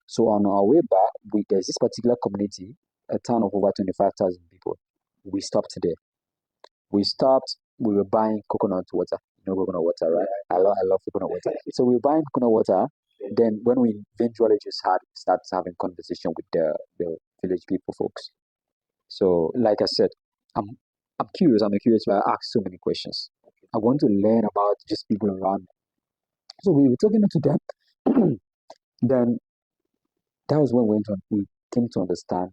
So on our way back, there's this particular community, a town of over 25,000 people. We stopped there. We stopped. We were buying coconut water. You know coconut water, right? I love coconut water. So we were buying coconut water. Then when we eventually just start having conversation with the village people folks. So like I said, I'm I'm curious. I'm a curious. I ask so many questions. I want to learn about just people around me. So we were talking to them. Then that was when we came to understand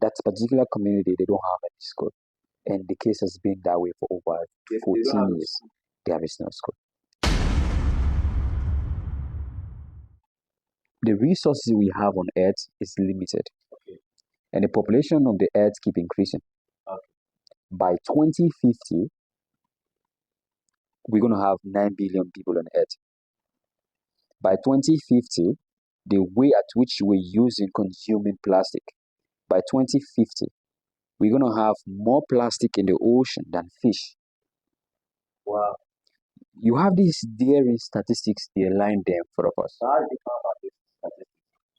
that particular community they don't have any school, and the case has been that way for over 14 years. There is no school. The resources we have on Earth is limited, and the population of the Earth keep increasing. By 2050, we're gonna have 9 billion people on Earth. By 2050, the way at which we're using consuming plastic, by 2050, we're gonna have more plastic in the ocean than fish. Wow. You have these daring statistics, they line them for us. So how do you come about this statistics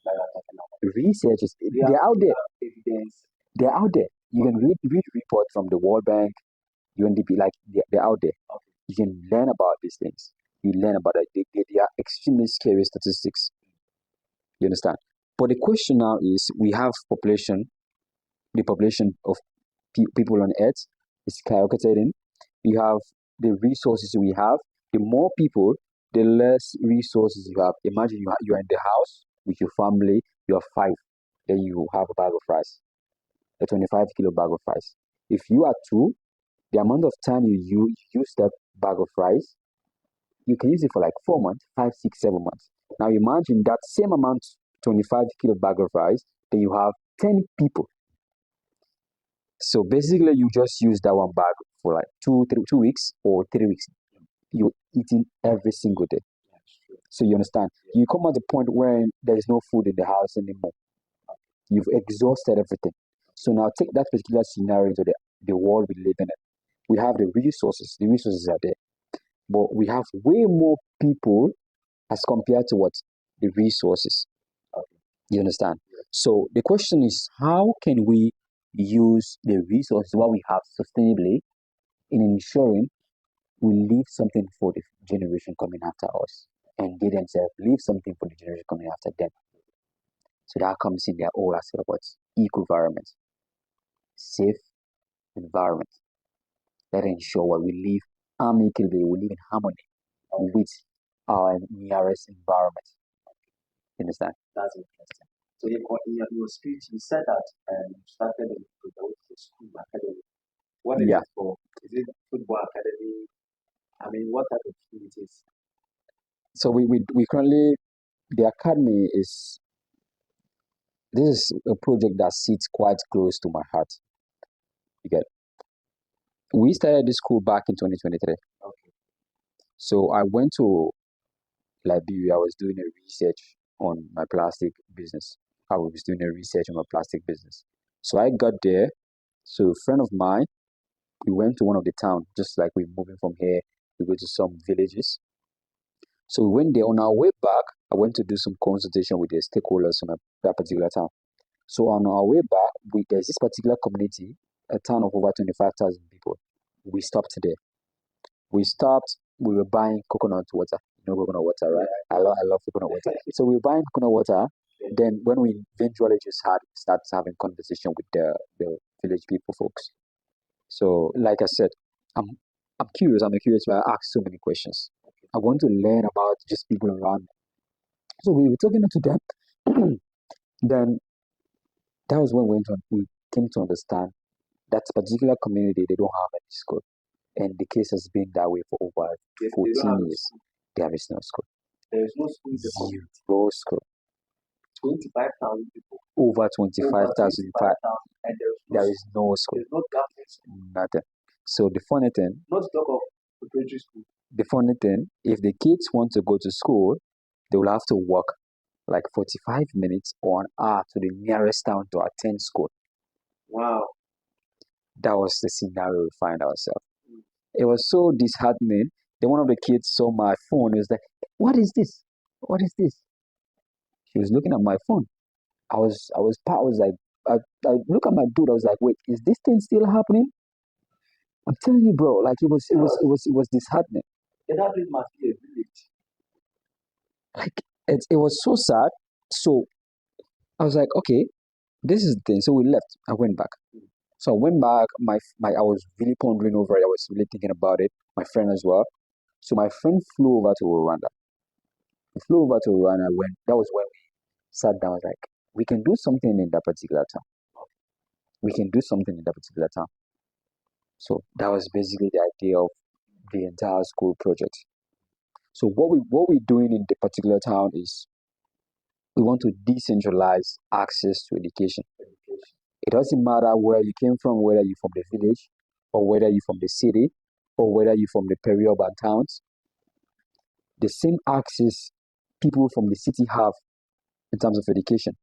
that you're talking about? Researchers, they're out there. Evidence. They're out there. You can read reports from the World Bank, UNDP, like they're out there. Okay. You can learn about these things. You learn about it. They are extremely scary statistics. You understand? But the question now is, we have the population of people on Earth is skyrocketing. You have the resources we have. The more people, the less resources you have. Imagine you are in the house with your family. You are 5. Then you have a bag of rice, a 25-kilo bag of rice. If you are 2, the amount of time you use that bag of rice, you can use it for like 4 months, 5, 6, 7 months. Now imagine that same amount, 25-kilo bag of rice, then you have 10 people. So basically, you just use that one bag for like 2 weeks or 3 weeks. You're eating every single day. So you understand? You come at the point where there is no food in the house anymore. You've exhausted everything. So now take that particular scenario into the world we live in. We have the resources. The resources are there. But we have way more people as compared to what? The resources. You understand? So the question is, how can we use the resources what we have sustainably in ensuring we leave something for the generation coming after us, and they themselves leave something for the generation coming after them. So that comes in their whole aspect of what? Eco-environment, safe environment. That ensure what we live amicably, we live in harmony with our nearest environment. You understand? That's interesting. So in your speech, you said that you started with the school academy. What is Yeah. it for? Is it football academy? I mean, what type of activities? So we currently, the academy is, this is a project that sits quite close to my heart. You get, we started this school back in 2023. Okay. So I went to Liberia. I was doing a research on my plastic business. I was doing a research on my plastic business. So I got there. So a friend of mine, we went to one of the town, just like we're moving from here, we go to some villages. So we went there. On our way back, I went to do some consultation with the stakeholders from that particular town. So on our way back, there's this particular community, a town of over 25,000 people. We stopped there. We stopped. We were buying coconut water. You know coconut water, right? I love coconut water. So we were buying coconut water. Then when we eventually just start having conversation with the village people folks. So like I said, I'm curious. I'm a curious. I ask so many questions. I want to learn about just people around me. So we were talking to them. Then that was when we came to understand that particular community they don't have any school, and the case has been that way for over 14 years. There is no school. There is no school. Zero school. 25,000 people. Over 25,000. And there is no school. There's no government school. Nothing. So the funny thing. Not talk of preparatory school. The funny thing, if the kids want to go to school, they will have to walk like 45 minutes or an hour to the nearest town to attend school. Wow. That was the scenario we find ourselves. It was so disheartening. Then one of the kids saw my phone and was like, "What is this? What is this?" She was looking at my phone. I was like, I look at my dude. I was like, wait, is this thing still happening? I'm telling you, bro. Like it was disheartening. And that place must be a village. Like it was so sad. So I was like, okay, this is the thing. So we left. I went back. So I went back. I was really pondering over it. I was really thinking about it. My friend as well. So my friend flew over to Rwanda. We flew over to Rwanda. When that was when we sat down. I was like, we can do something in that particular town. We can do something in that particular town. So that was basically the idea of the entire school project. So what we're doing in the particular town is we want to decentralize access to education. It doesn't matter where you came from, whether you're from the village, or whether you're from the city, or whether you're from the peri-urban towns. The same access people from the city have in terms of education.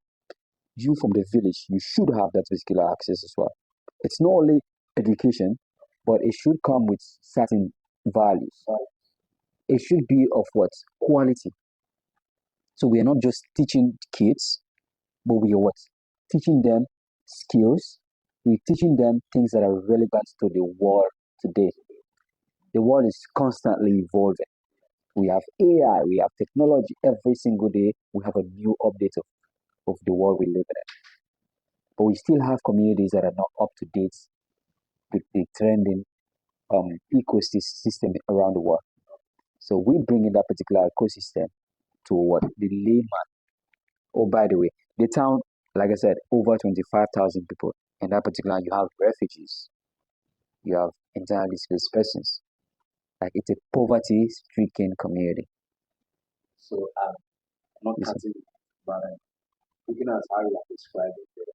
You from the village, you should have that particular access as well. It's not only education, but it should come with certain values. It should be of what? Quality. So we are not just teaching kids, but we are what? Teaching them skills. We're teaching them things that are relevant to the world today. The world is constantly evolving. We have AI, we have technology every single day. We have a new update of the world we live in. But we still have communities that are not up to date with the trending ecosystem around the world. So we bring in that particular ecosystem to what? The layman. Oh, by the way, the town, like I said, over 25,000 people. In that particular, you have refugees, you have entirely displaced persons. Like it's a poverty-stricken community. So not cutting, but looking at how you are describing the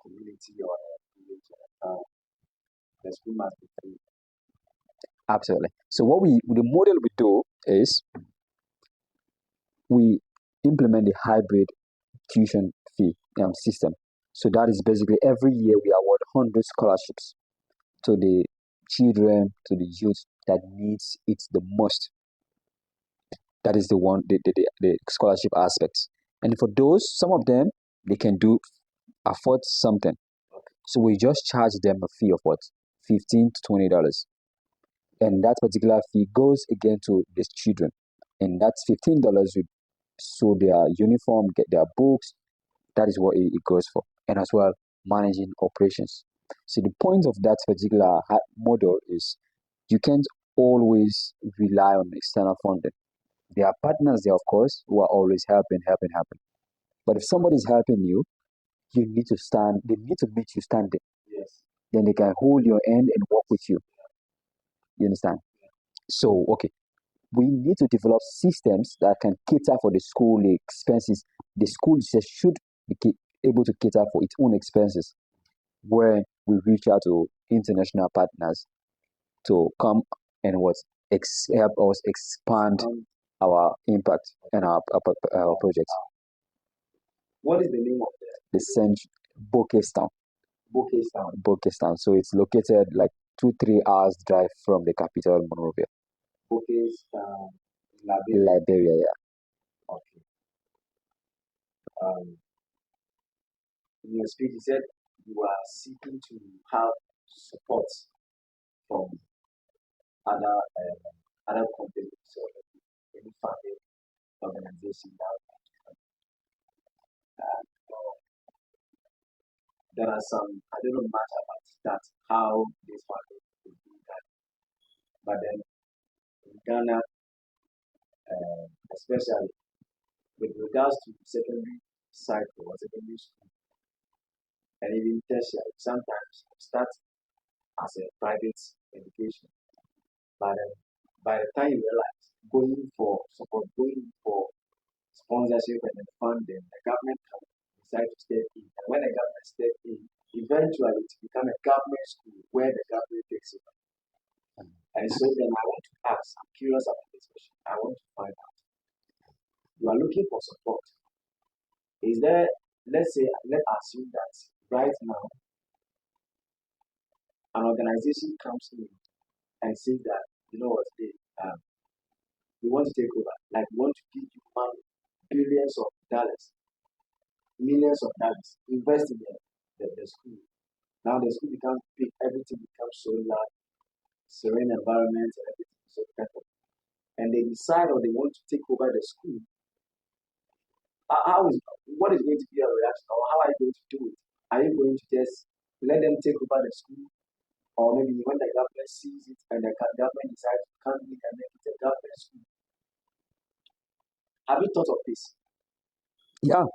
community or the village or town, the school must be free. Absolutely. So the model we do is we implement the hybrid tuition fee system. So that is basically every year we award 100 scholarships to the children, to the youth that needs it the most. That is the scholarship aspects. And for those, some of them, they can afford something. So we just charge them a fee of what? $15 to $20. And that particular fee goes again to these children. And that's $15 we sew their uniform, get their books. That is what it goes for. And as well, managing operations. So the point of that particular model is you can't always rely on external funding. There are partners there, of course, who are always helping. But if somebody is helping you, you need to stand, they need to meet you standing. Yes. Then they can hold your hand and walk with you. You understand? So, okay, we need to develop systems that can cater for the school expenses. The school just should be able to cater for its own expenses, where we reach out to international partners to come and help us expand our impact and our projects. What is the name of The Borkeys Town. Borkeys Town? Borkeys Town. So it's located like 2-3 hours drive from the capital, Monrovia. Borkeys Town, Liberia. Liberia, yeah. Okay. In your speech, you said you are seeking to have support from other companies or any funding organization that there are some, I don't know much about that, how this funding is being done. But then in Ghana, especially with regards to secondary cycle or secondary school and even tertiary, sometimes start as a private education. But by the time you realize going for support, going for sponsorship and funding, the government can decide to step in. And when the government steps in, eventually it becomes a government school where the government takes it. And so then I want to ask, I'm curious about this question. I want to find out. You are looking for support. Is there, let's assume that right now an organization comes in and says that, you know what, we want to take over, like we want to give you money, billions of dollars millions of dollars, invest in the school. Now the school becomes big, everything becomes so large, serene environment, and everything is so perfect. And they decide or they want to take over the school. What is going to be your reaction, or how are you going to do it? Are you going to just let them take over the school, or maybe when the government sees it and the government decides to come in and make it a government school? Have you thought of this? Yeah,